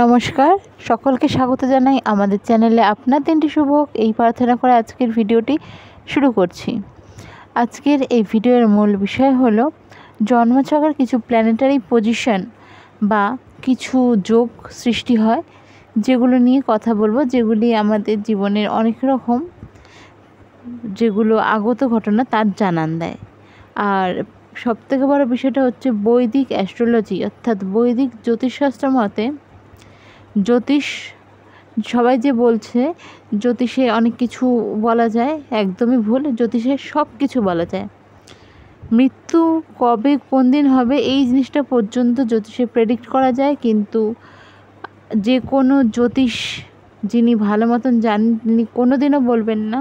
নমস্কার, সকলকে স্বাগত জানাই আমাদের চ্যানেলে। আপনার দিনটি শুভ হোক এই প্রার্থনা করে আজকের ভিডিওটি শুরু করছি। আজকের এই ভিডিওর মূল বিষয় হলো জন্মছকের কিছু প্ল্যানেটারি পজিশন বা কিছু যোগ সৃষ্টি হয়, যেগুলো নিয়ে কথা বলবো, যেগুলি আমাদের জীবনের অনেক রকম যেগুলো আগত ঘটনা তার জানান দেয়। আর সবথেকে বড় বিষয়টা হচ্ছে বৈদিক অ্যাস্ট্রোলজি অর্থাৎ বৈদিক জ্যোতিষশাস্ত্র মতে জ্যোতিষ, সবাই যে বলছে জ্যোতিষে অনেক কিছু বলা যায়, একদমই ভুল। জ্যোতিষে সব কিছু বলা যায়। মৃত্যু কবে কোন দিন হবে এই জিনিসটা পর্যন্ত জ্যোতিষে প্রেডিক্ট করা যায়, কিন্তু যে কোনো জ্যোতিষ যিনি ভালো মতন জানেন তিনি কোনো দিনও বলবেন না।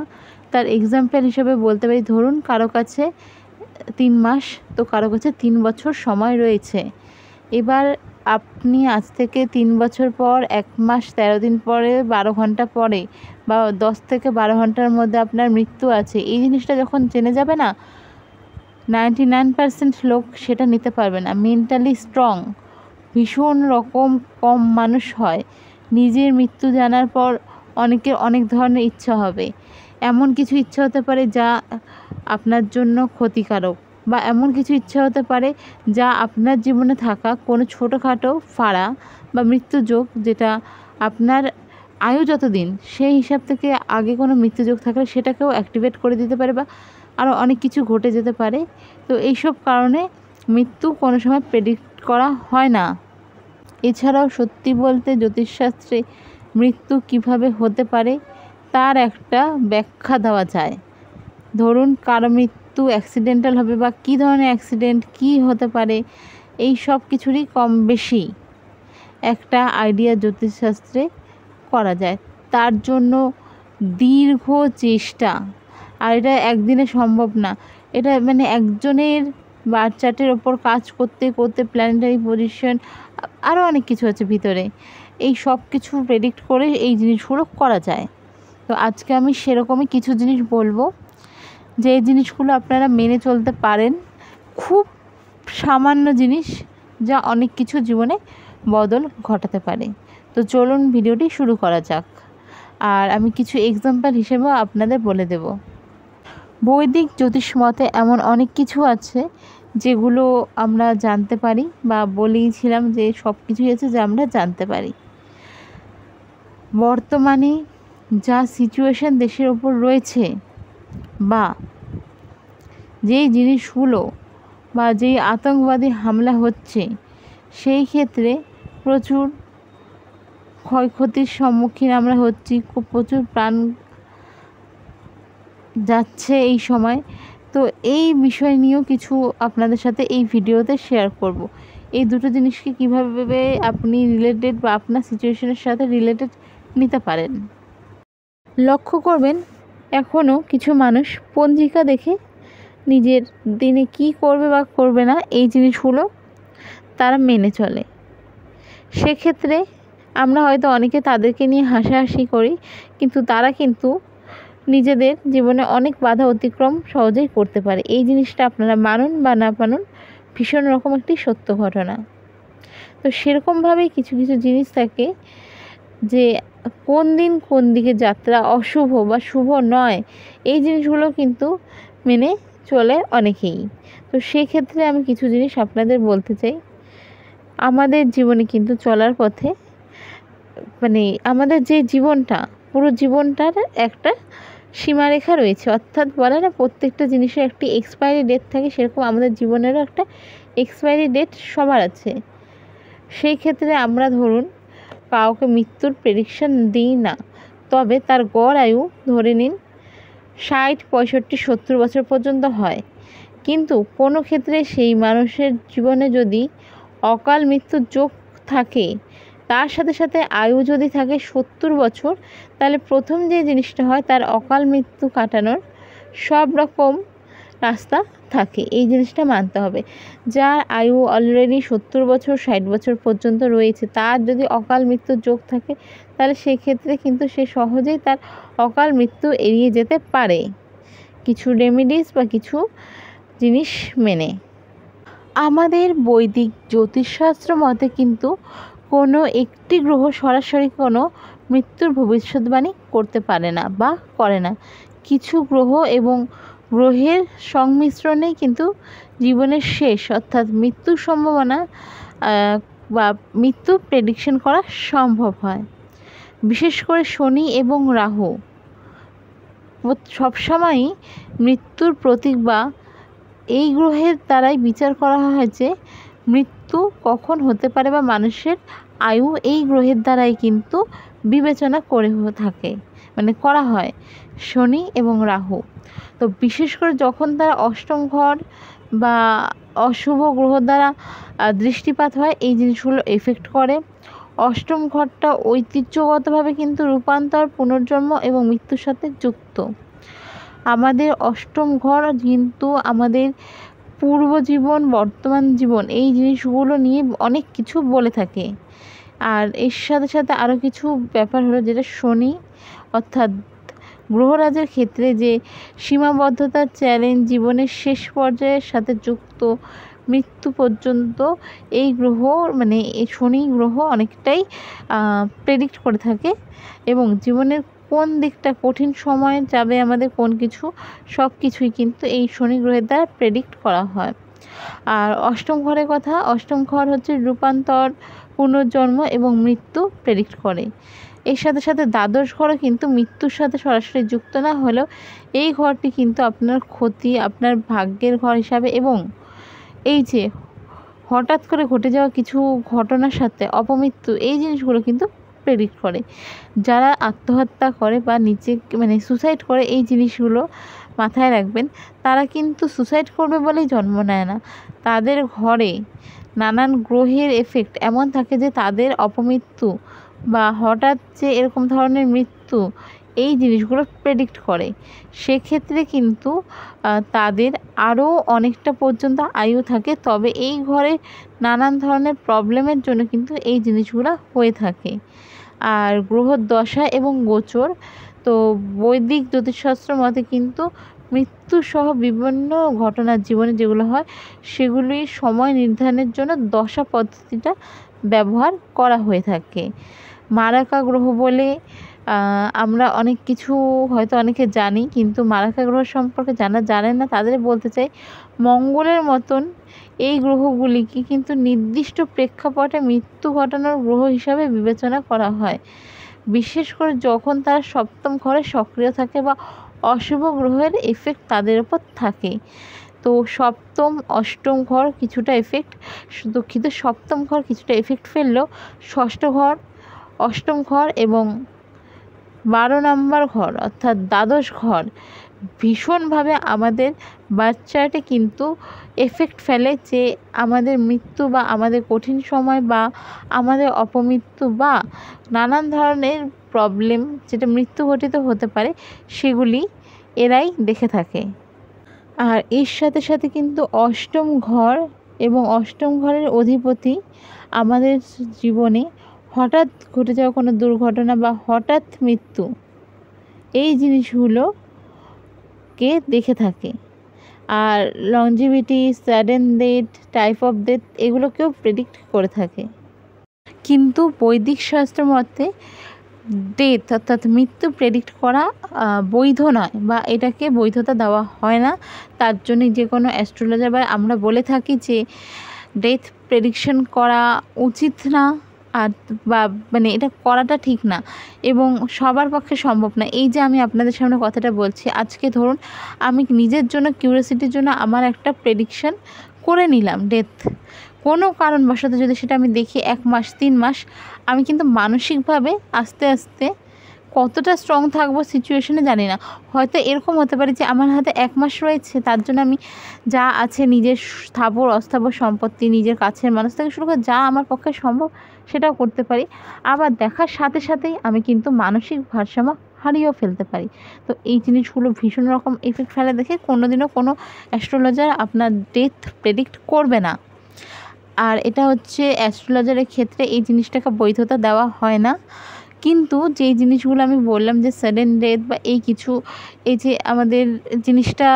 তার এক্সাম্পল হিসেবে বলতে পারি, ধরুন কারো কাছে 3 মাস তো কারো কাছে 3 বছর সময় রয়েছে। এবার আপনি আজ থেকে 3 বছর পর 1 মাস 13 দিন পরে 12 ঘন্টা পরে বা 10 থেকে 12 ঘন্টার মধ্যে আপনার মৃত্যু আছে, এই জিনিসটা যখন জেনে যাবে না, 99% লোক সেটা নিতে পারবে না। মেন্টালি স্ট্রং ভীষণ রকম কম মানুষ হয়। নিজের মৃত্যু জানার পর অনেকের অনেক ধরনের ইচ্ছা হবে। এমন কিছু ইচ্ছা হতে পারে যা আপনার জন্য ক্ষতিকারক, বা এমন কিছু ইচ্ছা হতে পারে যা আপনার জীবনে থাকা কোনো ছোটোখাটো ফাড়া বা মৃত্যুযোগ, যেটা আপনার আয়ু যতদিন সেই হিসাব থেকে আগে কোনো মৃত্যুযোগ থাকলে সেটাকেও অ্যাক্টিভেট করে দিতে পারে, বা আরও অনেক কিছু ঘটে যেতে পারে। তো এইসব কারণে মৃত্যু কোনো সময় প্রেডিক্ট করা হয় না। এছাড়াও সত্যি বলতে জ্যোতিষশাস্ত্রে মৃত্যু কিভাবে হতে পারে তার একটা ব্যাখ্যা দেওয়া যায়। ধরুন কারো মৃত্যু অ্যাক্সিডেন্টাল হবে, বা কী ধরনের অ্যাক্সিডেন্ট কী হতে পারে, এই সব কিছুরই কম বেশি একটা আইডিয়া জ্যোতিষশাস্ত্রে করা যায়। তার জন্য দীর্ঘ চেষ্টা, আর এটা একদিনে সম্ভব না। এটা মানে একজনের বার চার্টের ওপর কাজ করতে করতে প্ল্যানেটারি পজিশন আরও অনেক কিছু আছে ভিতরে, এই সব কিছু প্রেডিক্ট করে এই জিনিসগুলো করা যায়। তো আজকে আমি সেরকমই কিছু জিনিস বলবো, যে জিনিসগুলো আপনারা মেনে চলতে পারেন। খুব সামান্য জিনিস যা অনেক কিছু জীবনে বদল ঘটাতে পারে। তো চলুন ভিডিওটি শুরু করা যাক। আর আমি কিছু এক্সাম্পল হিসেবেও আপনাদের বলে দেব। বৈদিক জ্যোতিষ মতে এমন অনেক কিছু আছে যেগুলো আমরা জানতে পারি, বা বলেইছিলাম যে সব কিছুই আছে যা আমরা জানতে পারি। বর্তমানে যা সিচুয়েশন দেশের ওপর রয়েছে, বা যেই জিনিসগুলো বা যেই আতঙ্কবাদী হামলা হচ্ছে, সেই ক্ষেত্রে প্রচুর ক্ষয়ক্ষতির সম্মুখীন আমরা হচ্ছি, খুব প্রচুর প্রাণ যাচ্ছে এই সময়। তো এই বিষয় নিয়েও কিছু আপনাদের সাথে এই ভিডিওতে শেয়ার করব। এই দুটো জিনিসকে কীভাবে আপনি রিলেটেড বা আপনার সিচুয়েশনের সাথে রিলেটেড নিতে পারেন। লক্ষ্য করবেন এখনও কিছু মানুষ পঞ্জিকা দেখে নিজের দিনে কি করবে বা করবে না এই জিনিসগুলো তারা মেনে চলে। সেক্ষেত্রে আমরা হয়তো অনেকে তাদেরকে নিয়ে হাসাহাসি করি, কিন্তু তারা কিন্তু নিজেদের জীবনে অনেক বাধা অতিক্রম সহজেই করতে পারে। এই জিনিসটা আপনারা মানুন বা না মানুন, ভীষণ রকম একটি সত্য ঘটনা। তো সেরকমভাবেই কিছু কিছু জিনিস থাকে যে কোন দিন কোন দিকে যাত্রা অশুভ বা শুভ নয়, এই জিনিসগুলো কিন্তু মেনে চলে অনেকেই। তো সেক্ষেত্রে আমি কিছু জিনিস আপনাদের বলতে চাই। আমাদের জীবনে কিন্তু চলার পথে মানে আমাদের যে জীবনটা, পুরো জীবনটার একটা সীমারেখা রয়েছে। অর্থাৎ বলে না প্রত্যেকটা জিনিসের একটি এক্সপায়ারি ডেট থাকে, সেরকম আমাদের জীবনেরও একটা এক্সপায়ারি ডেট সবার আছে। সেই ক্ষেত্রে আমরা ধরুন কাউকে মৃত্যুর প্রেডিকশন দিই না, তবে তার গড় আয়ু ধরে নিন 60, 65, 70 বছর পর্যন্ত হয়। কিন্তু কোনো ক্ষেত্রে সেই মানুষের জীবনে যদি অকাল মৃত্যুর যোগ থাকে, তার সাথে সাথে আয়ু যদি থাকে 70 বছর, তাহলে প্রথম যে জিনিসটা হয়, তার অকাল মৃত্যু কাটানোর সব রকম রাস্তা থাকে। এই জিনিসটা মানতে হবে। যার আয়ু অলরেডি 70 বছর 60 বছর পর্যন্ত রয়েছে, তার যদি অকাল মৃত্যুর যোগ থাকে, তাহলে সেক্ষেত্রে কিন্তু সে সহজেই তার অকাল মৃত্যু এড়িয়ে যেতে পারে কিছু রেমিডিস বা কিছু জিনিস মেনে। আমাদের বৈদিক জ্যোতিষশাস্ত্র মতে কিন্তু কোনো একটি গ্রহ সরাসরি কোনো মৃত্যুর ভবিষ্যৎবাণী করতে পারে না বা করে না। কিছু গ্রহ এবং গ্রহের সংমিশ্রণেই কিন্তু জীবনের শেষ অর্থাৎ মৃত্যুর সম্ভাবনা বা মৃত্যু প্রেডিকশন করা সম্ভব হয়। বিশেষ করে শনি এবং রাহু সবসময়ই মৃত্যুর প্রতীক বা এই গ্রহের দ্বারাই বিচার করা হয় যে মৃত্যু কখন হতে পারে বা মানুষের আয়ু এই গ্রহের দ্বারাই কিন্তু বিবেচনা করে থাকে, মানে করা হয় শনি এবং রাহু। তো বিশেষ করে যখন তারা অষ্টম ঘর বা অশুভ গ্রহ দ্বারা দৃষ্টিপাত হয় এই জিনিসগুলো এফেক্ট করে। অষ্টম ঘরটা ঐতিহ্যগতভাবে কিন্তু রূপান্তর, পুনর্জন্ম এবং মৃত্যুর সাথে যুক্ত। আমাদের অষ্টম ঘর কিন্তু আমাদের পূর্ব জীবন, বর্তমান জীবন এই জিনিসগুলো নিয়ে অনেক কিছু বলে থাকে। আর এর সাথে সাথে আরও কিছু ব্যাপার হলো যেটা শনি অর্থাৎ গ্রহরাজের ক্ষেত্রে যে সীমাবদ্ধতার চ্যালেঞ্জ, জীবনের শেষ পর্যায়ের সাথে যুক্ত মৃত্যু পর্যন্ত এই গ্রহ মানে এই শনি গ্রহ অনেকটাই প্রেডিক্ট করে থাকে এবং জীবনের কোন দিকটা কঠিন সময় যাবে আমাদের কোন কিছু সব কিছুই কিন্তু এই শনি গ্রহের দ্বারা প্রেডিক্ট করা হয়। আর অষ্টম ঘরের কথা, অষ্টম ঘর হচ্ছে রূপান্তর, পুনর্জন্ম এবং মৃত্যু প্রেডিক্ট করে। এর সাথে সাথে দ্বাদশ ঘরও কিন্তু মৃত্যুর সাথে সরাসরি যুক্ত না হলেও এই ঘরটি কিন্তু আপনার ক্ষতি, আপনার ভাগ্যের ঘর হিসাবে এবং এই যে হঠাৎ করে ঘটে যাওয়া কিছু ঘটনার সাথে অপমৃত্যু এই জিনিসগুলো কিন্তু প্রেডিক্ট করে। যারা আত্মহত্যা করে বা নিচে মানে সুসাইড করে এই জিনিসগুলো মাথায় রাখবেন, তারা কিন্তু সুসাইড করবে বলেই জন্ম নেয় না। তাদের ঘরে নানান গ্রহের এফেক্ট এমন থাকে যে তাদের অপমৃত্যু বা হঠাৎ যে এরকম ধরনের মৃত্যু এই জিনিসগুলো প্রেডিক্ট করে। সেক্ষেত্রে কিন্তু তাদের আরও অনেকটা পর্যন্ত আয়ু থাকে। তবে এই ঘরে নানান ধরনের প্রবলেমের জন্য কিন্তু এই জিনিসগুলো হয়ে থাকে। আর গ্রহ দশা এবং গোচর, তো বৈদিক জ্যোতিষশাস্ত্র মতে কিন্তু মৃত্যুসহ বিভিন্ন ঘটনার জীবনে যেগুলো হয় সেগুলি সময় নির্ধারণের জন্য দশা পদ্ধতিটা ব্যবহার করা হয়ে থাকে। মারাকা গ্রহ বলে আমরা অনেক কিছু হয়তো অনেকে জানি, কিন্তু মারাকা গ্রহ সম্পর্কে জানেন না তাদের বলতে চাই মঙ্গলের মতন এই গ্রহগুলিকে কিন্তু নির্দিষ্ট প্রেক্ষাপটে মৃত্যু ঘটানোর গ্রহ হিসাবে বিবেচনা করা হয়, বিশেষ করে যখন তারা সপ্তম ঘরে সক্রিয় থাকে বা অশুভ গ্রহের এফেক্ট তাদের উপর থাকে। তো সপ্তম অষ্টম ঘর কিছুটা এফেক্ট, সপ্তম ঘর কিছুটা এফেক্ট ফেললেও ষষ্ঠ ঘর, অষ্টম ঘর এবং 12 নম্বর ঘর অর্থাৎ দ্বাদশ ঘর ভীষণভাবে আমাদের বাচ্চাটা কিন্তু এফেক্ট ফেলে, যে আমাদের মৃত্যু বা আমাদের কঠিন সময় বা আমাদের অপমৃত্যু বা নানান ধরনের প্রবলেম যেটা মৃত্যু ঘটিত হতে পারে সেগুলি এরাই দেখে থাকে। আর এর সাথে সাথে কিন্তু অষ্টম ঘর এবং অষ্টম ঘরের অধিপতি আমাদের জীবনে হঠাৎ ঘটে যাওয়া কোনো দুর্ঘটনা বা হঠাৎ মৃত্যু এই জিনিসগুলোকে দেখে থাকে। আর longevity, sudden death, type of death এগুলোকেও প্রেডিক্ট করে থাকে। কিন্তু বৈদিক শাস্ত্র মতে ডেথ অর্থাৎ মৃত্যু প্রেডিক্ট করা বৈধ নয় বা এটাকে বৈধতা দেওয়া হয় না। তার জন্য যে কোনো অ্যাস্ট্রোলজার বা আমরা বলে থাকি যে ডেথ প্রেডিকশন করা উচিত না, আর বা মানে এটা করাটা ঠিক না এবং সবার পক্ষে সম্ভব না। এই যে আমি আপনাদের সামনে কথাটা বলছি, আজকে ধরুন আমি নিজের জন্য কিউরিওসিটির জন্য আমার একটা প্রেডিকশন করে নিলাম ডেথ, কোনো কারণবশত যদি সেটা আমি দেখি 1 মাস 3 মাস, আমি কিন্তু মানসিকভাবে আস্তে আস্তে কতটা স্ট্রং থাকবো সিচুয়েশনে জানি না। হয়তো এরকম হতে পারে যে আমার হাতে 1 মাস রয়েছে, তার জন্য আমি যা আছে নিজের স্থাবর অস্থাবর সম্পত্তি, নিজের কাছের মানুষ থেকে শুরু করে যা আমার পক্ষে সম্ভব সেটাও করতে পারি। আবার দেখার সাথে সাথেই আমি কিন্তু মানসিক ভারসাম্য হারিয়েও ফেলতে পারি। তো এই জিনিসগুলো ভীষণ রকম এফেক্ট ফেলে দেখে কোনোদিনও কোনো অ্যাস্ট্রোলজার আপনার ডেথ প্রেডিক্ট করবে না। আর এটা হচ্ছে অ্যাস্ট্রোলজারের ক্ষেত্রে এই জিনিসটাকে বৈধতা দেওয়া হয় না। কিন্তু যেই জিনিসগুলো আমি বললাম যে সাডেন ডেথ বা এই কিছু, এই যে আমাদের জিনিসটা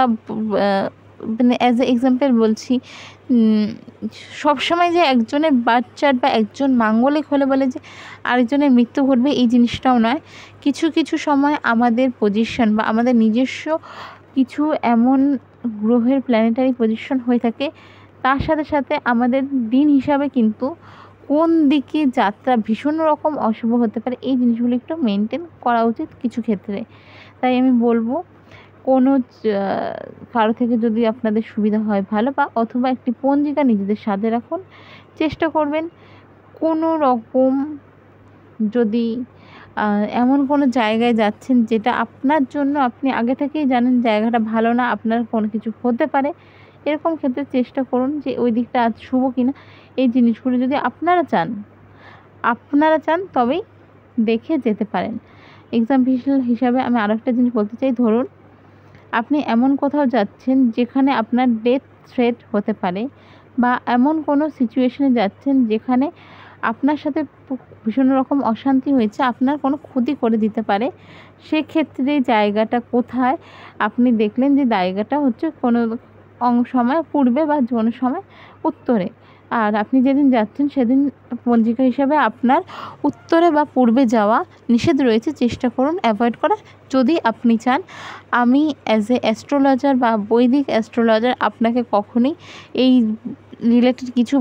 মানে অ্যাজ এ এক্সাম্পল বলছি, সবসময় যে একজনের বাচ্চার বা একজন মাঙ্গলিক হলে বলে যে আরেকজনের মৃত্যু ঘটবে এই জিনিসটাও নয়। কিছু কিছু সময় আমাদের পজিশন বা আমাদের নিজস্ব কিছু এমন গ্রহের প্ল্যানেটারি পজিশন হয়ে থাকে, তার সাথে সাথে আমাদের দিন হিসাবে কিন্তু কোন দিকে যাত্রা ভীষণ রকম অশুভ হতে পারে, এই জিনিসগুলো একটু মেনটেন করা উচিত কিছু ক্ষেত্রে। তাই আমি বলবো কোনো কারো থেকে যদি আপনাদের সুবিধা হয় ভালো, বা অথবা একটি পঞ্জিকা নিজেদের সাথে রাখুন। চেষ্টা করবেন কোনো রকম যদি এমন কোনো জায়গায় যাচ্ছেন যেটা আপনার জন্য আপনি আগে থেকেই জানেন জায়গাটা ভালো না, আপনার কোনো কিছু হতে পারে, এরকম ক্ষেত্রে চেষ্টা করুন যে ওই দিকটা আজ শুভ কিনা। এই জিনিসগুলো যদি আপনারা চান তবেই দেখে যেতে পারেন। এক্সাম্পল হিসাবে আমি আরও একটা জিনিস বলতে চাই, ধরুন আপনি এমন কোথাও যাচ্ছেন যেখানে আপনার ডেথ থ্রেট হতে পারে, বা এমন কোনো সিচুয়েশনে যাচ্ছেন যেখানে আপনার সাথে ভীষণ রকম অশান্তি হয়েছে, আপনার কোনো ক্ষতি করে দিতে পারে। সেক্ষেত্রে জায়গাটা কোথায় আপনি দেখলেন যে জায়গাটা হচ্ছে কোনো সময় পূর্বে বা কোনো সময় উত্তরে, আর আপনি যেদিন যাচ্ছেন সেদিন পঞ্জিকা হিসাবে আপনার উত্তরে বা পূর্বে যাওয়া নিষেধ রয়েছে। চেষ্টা করুন অ্যাভয়েড করার, যদি আপনি চান। আমি অ্যাজ এ অ্যাস্ট্রোলজার বা বৈদিক অ্যাস্ট্রোলজার আপনাকে কখনোই এই রিলেটেড কিছু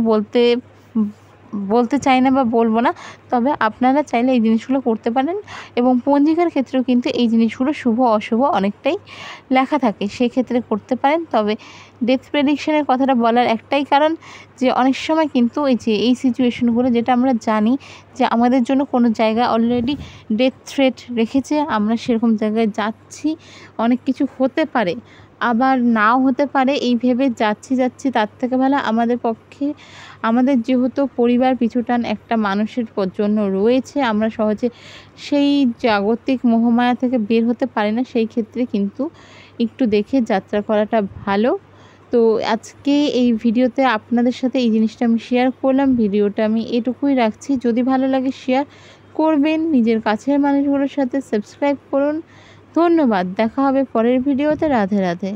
বলতে চাই না বা বলবো না, তবে আপনারা চাইলে এই জিনিসগুলো করতে পারেন। এবং পঞ্জিকার ক্ষেত্রেও কিন্তু এই জিনিসগুলো শুভ অশুভ অনেকটাই লেখা থাকে, সেক্ষেত্রে করতে পারেন। তবে ডেথ প্রেডিকশনের কথাটা বলার একটাই কারণ যে অনেক সময় কিন্তু এই সিচুয়েশনগুলো যেটা আমরা জানি যে আমাদের জন্য কোনো জায়গা অলরেডি ডেথ থ্রেট রেখেছে, আমরা সেরকম জায়গায় যাচ্ছি, অনেক কিছু হতে পারে আবার নাও হতে পারে, এই ভেবে যাচ্ছি তার থেকে ভালো আমাদের পক্ষে, আমাদের যেহেতু পরিবার পিছুটান একটা মানুষের জন্য রয়েছে, আমরা সহজে সেই জাগতিক মোহমায়া থেকে বের হতে পারি না, সেই ক্ষেত্রে কিন্তু একটু দেখে যাত্রা করাটা ভালো। তো আজকে এই ভিডিওতে আপনাদের সাথে এই জিনিসটা আমি শেয়ার করলাম। ভিডিওটা আমি এটুকুই রাখছি, যদি ভালো লাগে শেয়ার করবেন নিজের কাছের মানুষগুলোর সাথে, সাবস্ক্রাইব করুন। ধন্যবাদ, দেখা হবে পরের ভিডিওতে। রাধে রাধে।